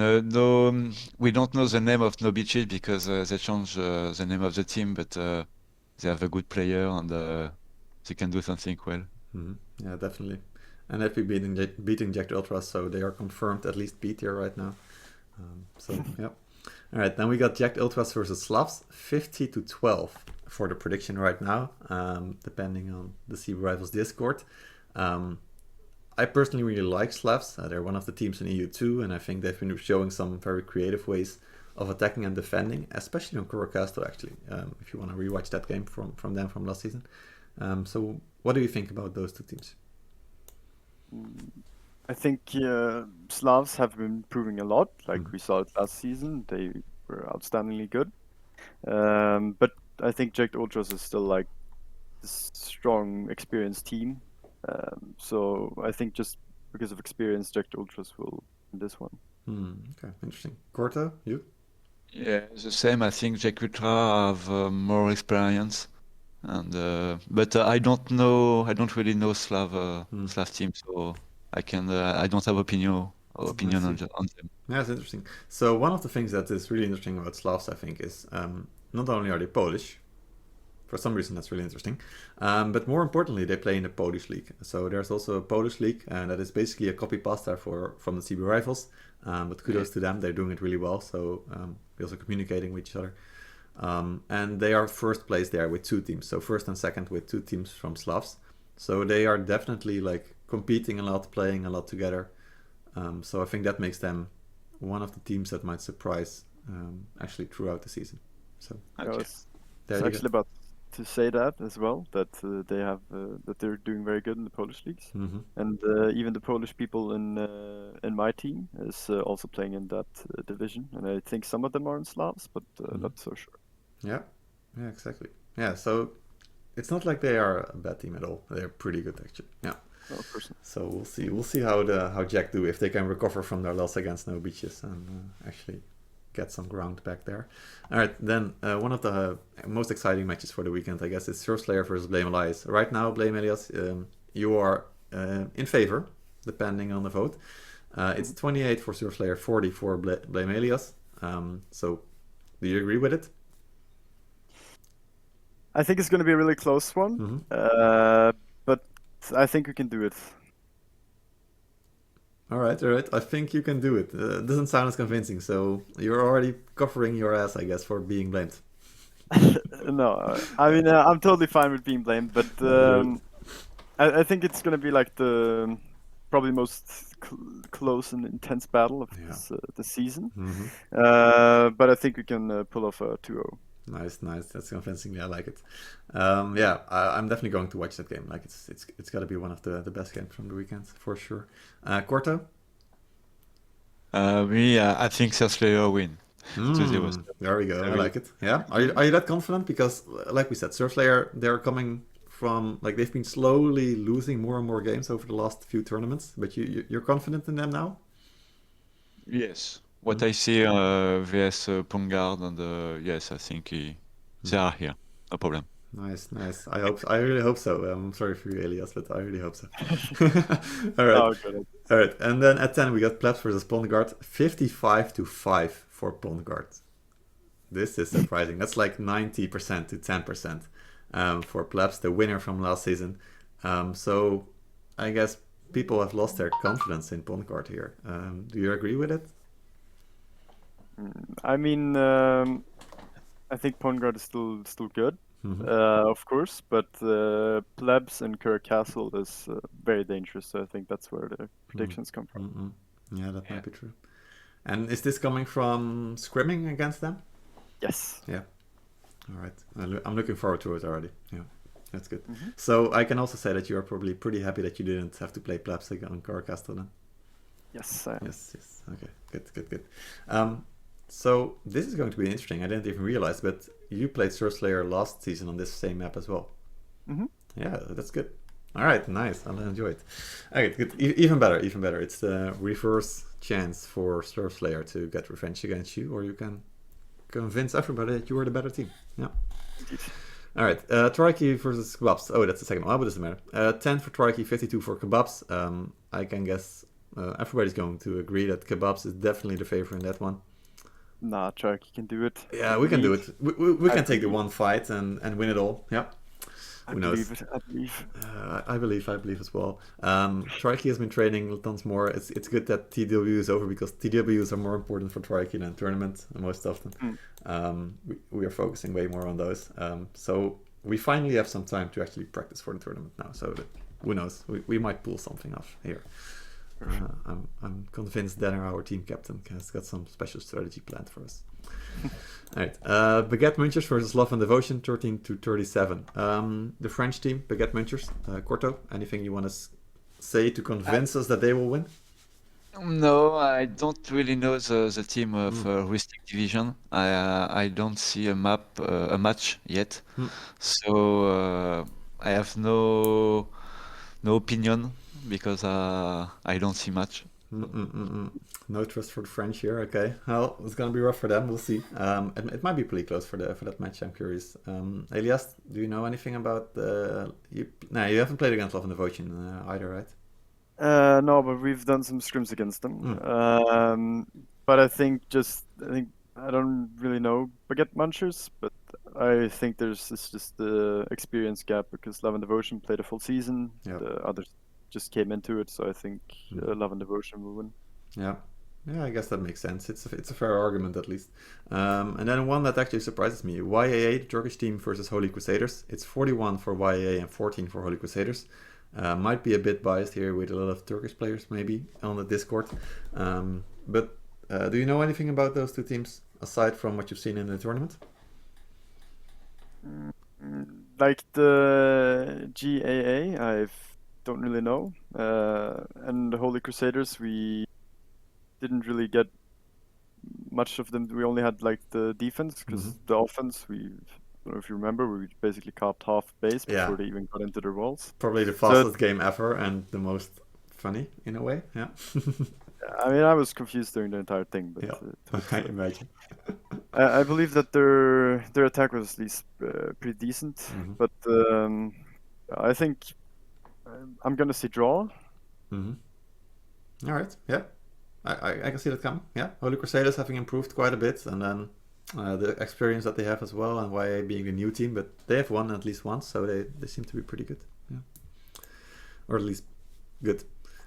we don't know the name of No Beaches because they changed the name of the team, but they have a good player and they can do something well. Mm-hmm. Yeah, definitely. And they've been beating Jack the Ultras, so they are confirmed at least B tier right now. Yeah. All right, then we got Jack the Ultras versus Slavs, 50-12 for the prediction right now, depending on the CB Rivals Discord. I personally really like Slavs. They're one of the teams in EU2, and I think they've been showing some very creative ways of attacking and defending, especially on Kurak Castle, actually, if you want to rewatch that game from them from last season. So what do you think about those 2 teams? I think Slavs have been improving a lot. Like we saw it last season, they were outstandingly good. But I think Jack Ultras is still like this strong, experienced team. So I think just because of experience, Jack Ultras will win this one. Okay, interesting. Corto, you? Yeah, the same. I think Jack Ultra have more experience, and but I don't know. I don't really know Slav team, so I don't have opinion on them. Yeah, that's interesting. So one of the things that is really interesting about Slavs, I think, is not only are they Polish, for some reason that's really interesting, but more importantly, they play in the Polish league. So there's also a Polish league, and that is basically a copy pasta from the CB Rivals. But kudos to them, they're doing it really well. So they're also communicating with each other. And they are first place there with 2 teams. So first and second with 2 teams from Slavs. So they are definitely like competing a lot, playing a lot together. So I think that makes them one of the teams that might surprise actually throughout the season. So Okay. It's there you actually about to say that as well, that they have that they're doing very good in the Polish leagues, go. and even the Polish people in my team is also playing in that division, and I think some of them are in Slavs, but not so sure. Yeah, exactly. Yeah, so it's not like they are a bad team at all. They're pretty good actually. Yeah. No, personally. So we'll see how Jack do, if they can recover from their loss against No Beaches and actually get some ground back there. All right, then one of the most exciting matches for the weekend, I guess, is Surf Slayer versus BlameElias. Right now, BlameElias, you are in favor, depending on the vote. It's 28 for Surf Slayer, 40 for BlameElias. So do you agree with it? I think it's going to be a really close one, but I think we can do it. All right. I think you can do it. Doesn't sound as convincing, so you're already covering your ass, I guess, for being blamed. No, I mean I'm totally fine with being blamed, but I think it's going to be like the probably most close and intense battle of this season. But I think we can pull off a 2-0. Nice. That's convincing. I like it. I'm definitely going to watch that game. Like it's got to be one of the best games from the weekend for sure. Corto? I think Surf Slayer win. There we go. I like it. Yeah. Are you that confident? Because like we said, Surf Slayer, they're coming from, like, they've been slowly losing more and more games over the last few tournaments. But you're confident in them now? Yes. What I see vs Pongard, and yes, I think they are here. No problem. Nice. I really hope so. I'm sorry for you, Elias, but I really hope so. All right. Oh, good. All right. And then at 10 we got Plebs versus Pond Guard, 55-5 for Pond Guard. This is surprising. That's like 90% to 10% for Plebs, the winner from last season. So I guess people have lost their confidence in Pond Guard here. Do you agree with it? I mean, I think Pond Guard is still good. Mhm. Of course, but Plebs and Kurak Castle is very dangerous. So I think that's where the predictions come from. Mm-mm. Yeah, that might be true. And is this coming from scrimming against them? Yes. Yeah. All right. I'm looking forward to it already. Yeah, that's good. Mhm. So I can also say that you are probably pretty happy that you didn't have to play Plebs on Kurak Castle then. Yes, I am. Yes. Okay. Good. So this is going to be interesting. I didn't even realize, but you played Surslayer last season on this same map as well. Mhm. Yeah, that's good. All right, nice. I'll enjoy it. Okay, good. Even better. It's the reverse chance for Surslayer to get revenge against you, or you can convince everybody that you are the better team. Yeah. All right, Trikey versus Kebabs. Oh, that's the second one, but it doesn't matter. 10 for Trikey, 52 for Kebabs. I can guess everybody's going to agree that Kebabs is definitely the favorite in that one. Nah, Chuck, you can do it. Yeah, we can do it. We I can take the believe. one fight and win it all. Yeah. Who knows? I believe. I believe as well. Trikey has been training tons more. It's good that TW is over because TWs are more important for Trikey than tournament most often. We are focusing way more on those. So we finally have some time to actually practice for the tournament now. So who knows? We might pull something off here. I'm convinced that our team captain has got some special strategy planned for us. All right, Baguette Munchers versus Love and Devotion, 13-37. The French team, Baguette Munchers, Corto. Anything you want to say to convince us that they will win? No, I don't really know the team of Rustic Division. I don't see a match yet, so I have no opinion because I don't see much. No trust for the French here. Okay, well, it's gonna be rough for them. We'll see. It might be pretty close for that match. I'm curious. Elias, do you know anything about you haven't played against Love and Devotion either, right? No, but we've done some scrims against them. But I think I don't really know Baguette Munchers, but I think it's just the experience gap because Love and Devotion played a full season. Yeah. The others just came into it, so I think Love and Devotion will win. Yeah, I guess that makes sense. It's a fair argument at least. And then one that actually surprises me: YAA, the Turkish team versus Holy Crusaders. It's 41 for YAA and 14 for Holy Crusaders. Might be a bit biased here with a lot of Turkish players maybe on the Discord. But do you know anything about those two teams aside from what you've seen in the tournament? Like the GAA, I don't really know. And the Holy Crusaders, we didn't really get much of them. We only had like the defense because the offense, I don't know if you remember, we basically capped half base before they even got into their walls. Probably the fastest game ever and the most funny in a way. Yeah. I mean, I was confused during the entire thing, but I imagine. I believe that their attack was at least pretty decent, but I think I'm gonna say draw. All right. Yeah. I can see that coming. Yeah, Holy Crusaders having improved quite a bit, and then the experience that they have as well, and YA being a new team, but they have won at least once, so they seem to be pretty good. Yeah, or at least good.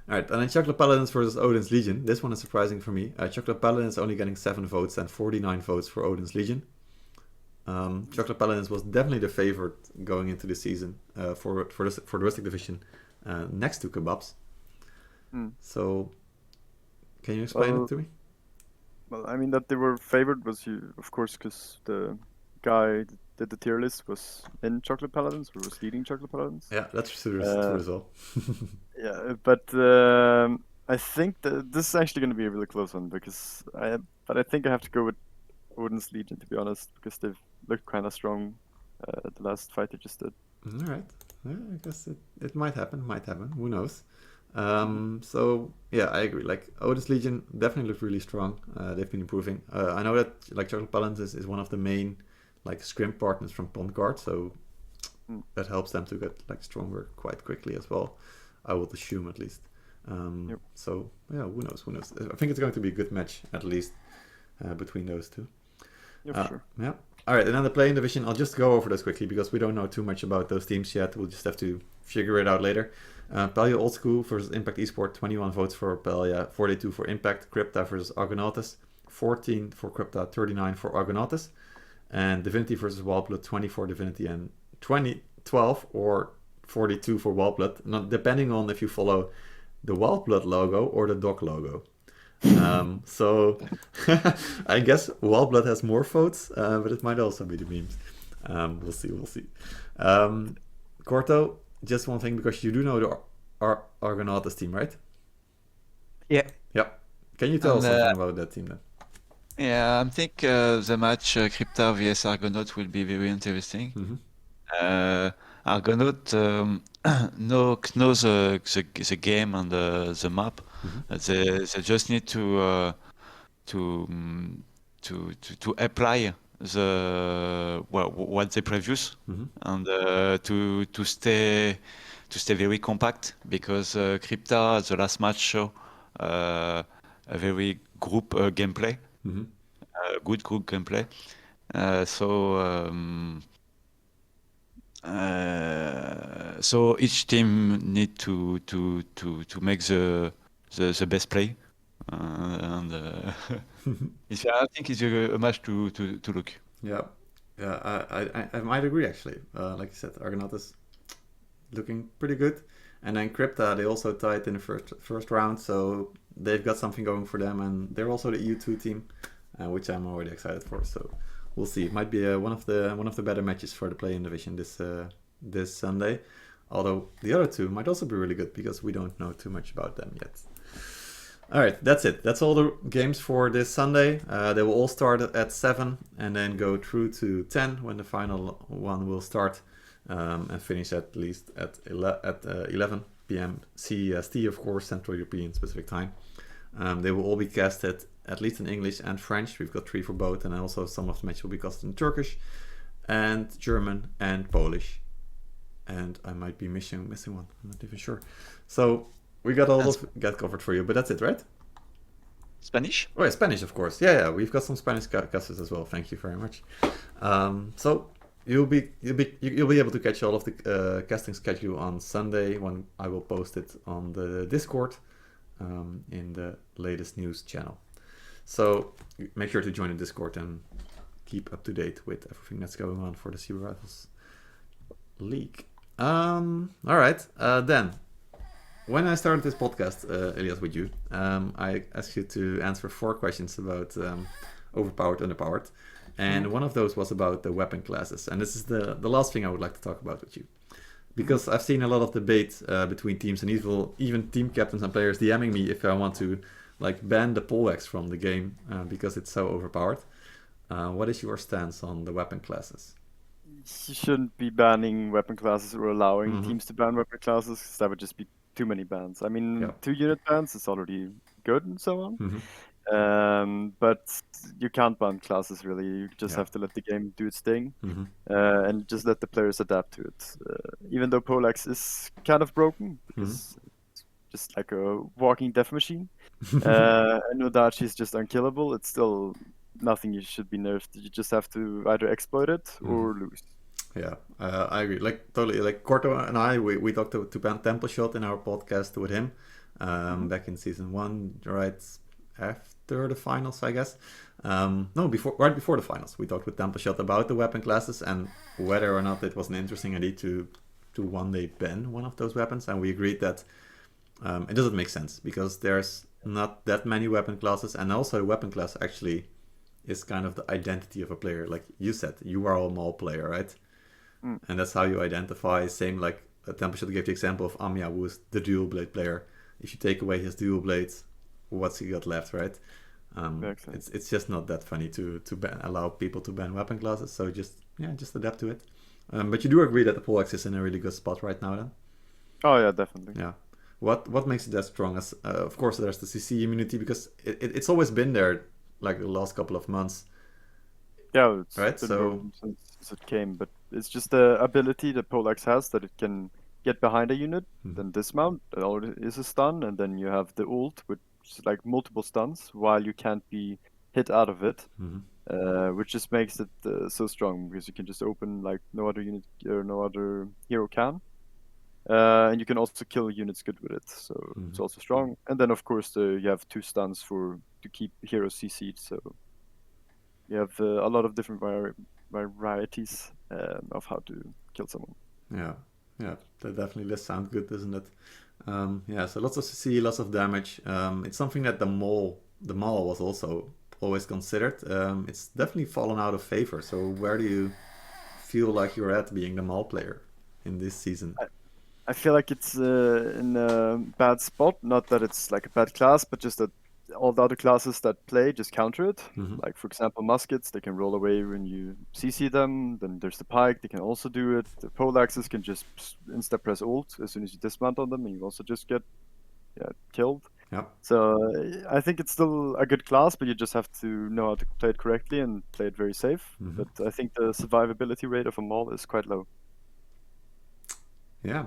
All right, and then Chocolate Paladins versus Odin's Legion. This one is surprising for me. Chocolate Paladins only getting 7 votes and 49 votes for Odin's Legion. Chocolate Paladins was definitely the favorite going into the season for the Rustic Division next to Kebabs. So. Can you explain it to me? Well, I mean that they were favored was of course because the guy that did the tier list was in Chocolate Paladins or was leading Chocolate Paladins. Yeah, that's true as well. Yeah, but I think that this is actually going to be a really close one because I think I have to go with Odin's Legion to be honest because they've looked kind of strong the last fight they just did. All right, yeah, I guess it might happen. Who knows? So yeah, I agree. Like Odin's Legion definitely looked really strong. They've been improving. I know that like Chocolate Paladins is one of the main like scrim partners from Pond Guard, so that helps them to get like stronger quite quickly as well. I would assume at least. So yeah, who knows? Who knows? I think it's going to be a good match at least between those two. Yeah, for sure. Yeah. All right, and then the Playinn division. I'll just go over those quickly because we don't know too much about those teams yet. We'll just have to figure it out later. Palia Old School versus Impact Esport. 21 votes for Palia, 42 for Impact. Crypta versus Argonautas. 14 for Crypta, 39 for Argonautas. And Divinity versus Wildblood. 20 for Divinity and 12 or 42 for Wildblood. Not depending on if you follow the Wildblood logo or the dog logo. So I guess Wildblood has more votes, but it might also be the memes. We'll see. Corto, just one thing, because you do know the Argonautas team, right? Yeah. Yep. Can you tell us something about that team then? Yeah, I think the match Crypta vs Argonaut will be very interesting. Argonaut knows the game and the map. They just need to apply what they produce and to stay very compact, because Crypta the last match show a very group gameplay, good group gameplay. So each team need to make the best play, and I think it's a match to look. Yeah, I might agree actually. Like you said, Argonautas looking pretty good, and then Crypta, they also tied in the first round, so they've got something going for them, and they're also the EU2 team, which I'm already excited for. So we'll see. It might be one of the better matches for the Playinn division this Sunday. Although the other two might also be really good because we don't know too much about them yet. All right, that's it. That's all the games for this Sunday. They will all start at 7 and then go through to 10 when the final one will start, and finish at least at 11 p.m. CEST, of course, Central European Specific Time. They will all be casted at least in English and French. We've got 3 for both, and also some of the matches will be casted in Turkish and German and Polish. And I might be missing one. I'm not even sure. So we got all of that covered for you, but that's it, right? Spanish? Oh, yeah, Spanish, of course. Yeah, we've got some Spanish casters as well. Thank you very much. So you'll be able to catch all of the casting schedule on Sunday when I will post it on the Discord in the latest news channel. So make sure to join the Discord and keep up to date with everything that's going on for the Cyber Rivals League. All right, then. When I started this podcast, Elias, with you, I asked you to answer 4 questions about overpowered, underpowered. And one of those was about the weapon classes. And this is the last thing I would like to talk about with you. Because I've seen a lot of debate between teams, and even team captains and players DMing me if I want to ban the poleaxe from the game because it's so overpowered. What is your stance on the weapon classes? You shouldn't be banning weapon classes or allowing teams to ban weapon classes, because that would just be too many bans. I mean, 2-unit bans is already good and so on. But you can't ban classes really. You just have to let the game do its thing, and just let the players adapt to it. Even though poleaxe is kind of broken, because it's just like a walking death machine. And Nodachi is just unkillable. It's still nothing you should be nerfed. You just have to either exploit it or lose. Yeah, I agree. Totally. Corto and I, we talked to ban Temple Shot in our podcast with him back in season 1, right after the finals, I guess. No, right before the finals, we talked with Temple Shot about the weapon classes and whether or not it was an interesting idea to one day ban one of those weapons. And we agreed that it doesn't make sense because there's not that many weapon classes, and also a weapon class actually is kind of the identity of a player. Like you said, you are a mall player, right? And that's how you identify. Same like Temple Shot gave the example of Amiya, who is the dual blade player. If you take away his dual blades, what's he got left, right? It's just not that funny to allow people to ban weapon classes. So just adapt to it. But you do agree that the poleaxe is in a really good spot right now, then? Oh yeah, definitely. Yeah. What makes it that strong? As of course, there's the CC immunity, because it's always been there, like the last couple of months. Yeah, it's right. been So since it came, but It's just the ability that Poleaxe has that it can get behind a unit, Mhm. then dismount. That already is a stun, and then you have the ult, which is like multiple stuns while you can't be hit out of it, which just makes it so strong because you can just open like no other unit or no other hero can. And you can also kill units good with it, so it's also strong. And then of course you have 2 stuns to keep heroes CC'd, so you have a lot of different varieties of how to kill someone. Yeah, that definitely does sound good, doesn't it? Yeah, so lots of CC, lots of damage. It's something that the Maul was also always considered. It's definitely fallen out of favor. So where do you feel like you're at being the Maul player in this season? I feel like it's in a bad spot. Not that it's like a bad class, but just that all the other classes that play just counter it. Like for example, muskets, they can roll away when you CC them. Then there's the pike, they can also do it. The poleaxes can just insta press ult as soon as you dismount on them, and you also just get killed. Yeah. So I think it's still a good class, but you just have to know how to play it correctly and play it very safe. But I think the survivability rate of a Maul is quite low. Yeah,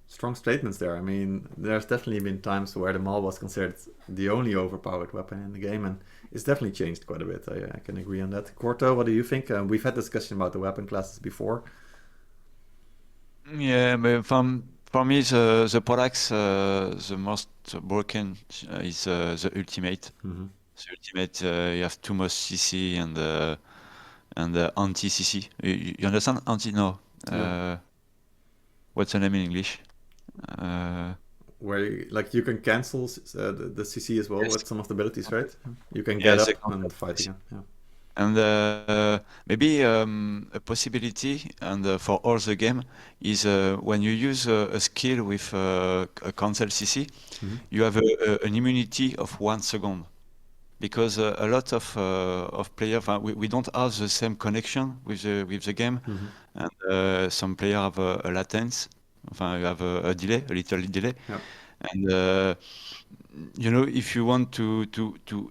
strong statements there. I mean, there's definitely been times where the Maul was considered the only overpowered weapon in the game, and it's definitely changed quite a bit. I can agree on that. Corto, what do you think? We've had discussion about the weapon classes before. Yeah, but for me, the Poleaxe, the most broken is the ultimate. The ultimate, you have too much CC and anti-CC. You understand? No. What's the name in English? Where you can cancel the CC as well with some of the abilities, right? You can Yes, get up and fight again. Yeah. And maybe a possibility, and for all the game, is when you use a skill with a cancel CC, you have an immunity of 1 second. Because a lot of players, we don't have the same connection with the game, and some players have a latence, you have a delay, a little delay, and if you want to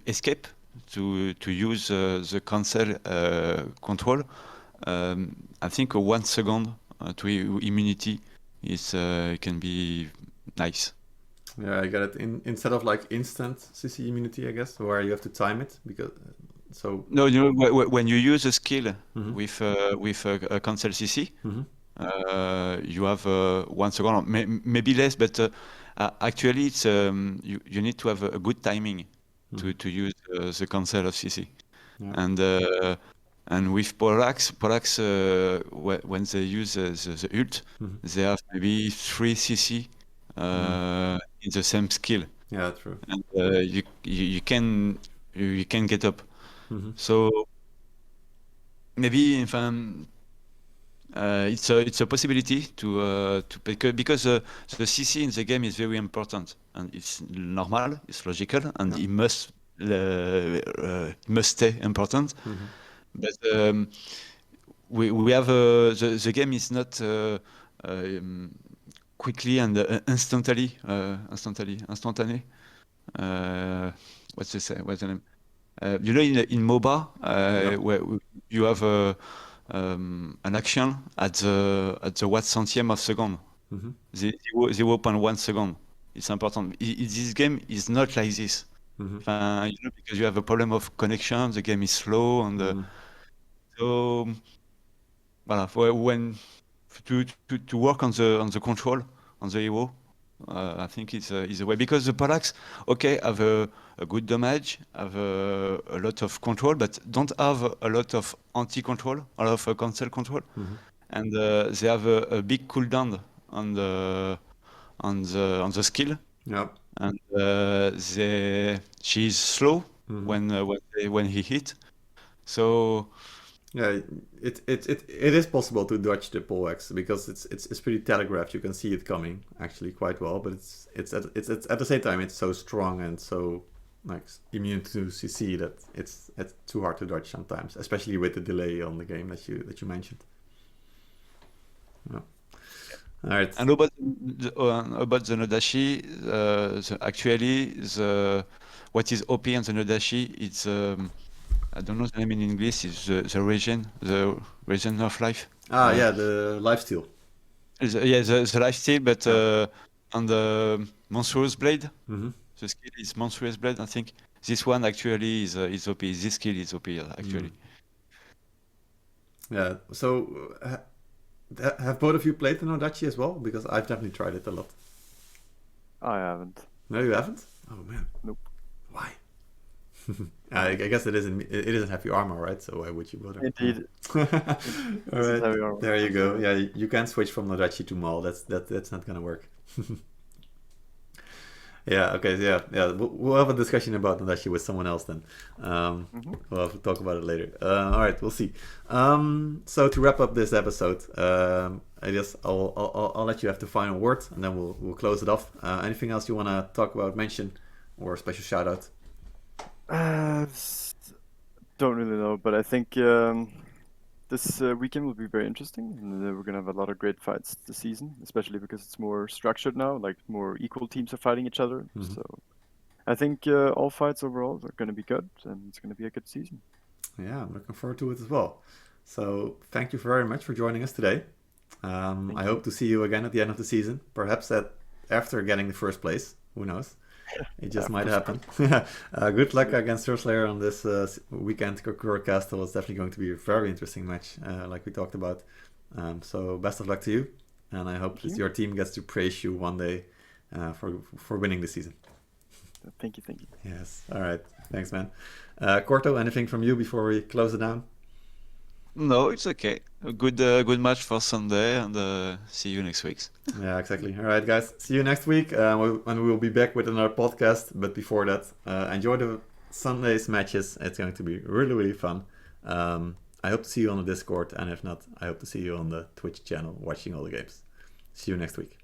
escape, to use the cancel control, I think a 1 second to immunity is can be nice. Yeah, I get it. Instead of like instant CC immunity, I guess, where you have to time it because No, when you use a skill with a cancel CC, you have 1 second, maybe less, but actually it's you need to have a good timing to use the cancel of CC, and with Poleaxe, when they use the ult, they have maybe 3 CC in the same skill. Yeah, true. And you can get up. So maybe if it's a possibility to because the CC in the game is very important, and it's normal, it's logical, and it must stay important. But we have the game is not quickly and instantly. What's the name? In MOBA, where you have an action at the what centième of second, 0.1 second. It's important. This game is not like this. Because you have a problem of connection, the game is slow, and so when to work on the control on the hero, I think it's a way, because the Poleaxe, have a good damage, have a lot of control, but don't have a lot of anti-control, a lot of cancel control, and they have a big cooldown on the skill. Yeah. And she's slow when he hit. So yeah, it is possible to dodge the Poleaxe because it's pretty telegraphed. You can see it coming actually quite well, but it's at the same time it's so strong and so like immune to CC that it's too hard to dodge sometimes, especially with the delay on the game that you mentioned. Yeah. All right. And about the Nodashi, actually what is OP on the Nodashi, it's I don't know the name in English. It's the region of life. Yeah, the lifesteal. Yeah, the lifesteal, but on the monstrous blade. Mm-hmm. The skill is monstrous blade. I think this one actually is OP. This skill is OP actually. Yeah. So, have both of you played the Nodachi as well? Because I've definitely tried it a lot. I haven't. No, you haven't? Oh man. Nope. Why? I guess it isn't heavy armor, right? So why would you bother? Indeed. All Isn't heavy armor. right. There you go. Yeah, you can switch from Nodachi to Maul. That's not gonna work. Yeah. Okay. Yeah. We'll have a discussion about Nodachi with someone else then. We'll have to talk about it later. All right. We'll see. So to wrap up this episode, I guess I'll let you have the final word, and then we'll close it off. Anything else you want to talk about, mention, or a special shout out? Don't really know, but I think this weekend will be very interesting, and we're gonna have a lot of great fights this season, especially because it's more structured now. Like more equal teams are fighting each other. So I think all fights overall are gonna be good, and it's gonna be a good season. Yeah, I'm looking forward to it as well. So thank you very much for joining us today. I hope to see you again at the end of the season, perhaps after getting the first place. Who knows? It just might happen. Good luck against Surslayer on this weekend. Kurak Castle is definitely going to be a very interesting match, like we talked about. So best of luck to you, and I hope that your team gets to praise you one day for winning the season. Thank you. Yes. All right. Thanks, man. Corto, anything from you before we close it down? No, it's okay. A good match for Sunday, and see you next week. Yeah, exactly. All right, guys. See you next week, and we will be back with another podcast. But before that, enjoy the Sunday's matches. It's going to be really, really fun. I hope to see you on the Discord, and if not, I hope to see you on the Twitch channel watching all the games. See you next week.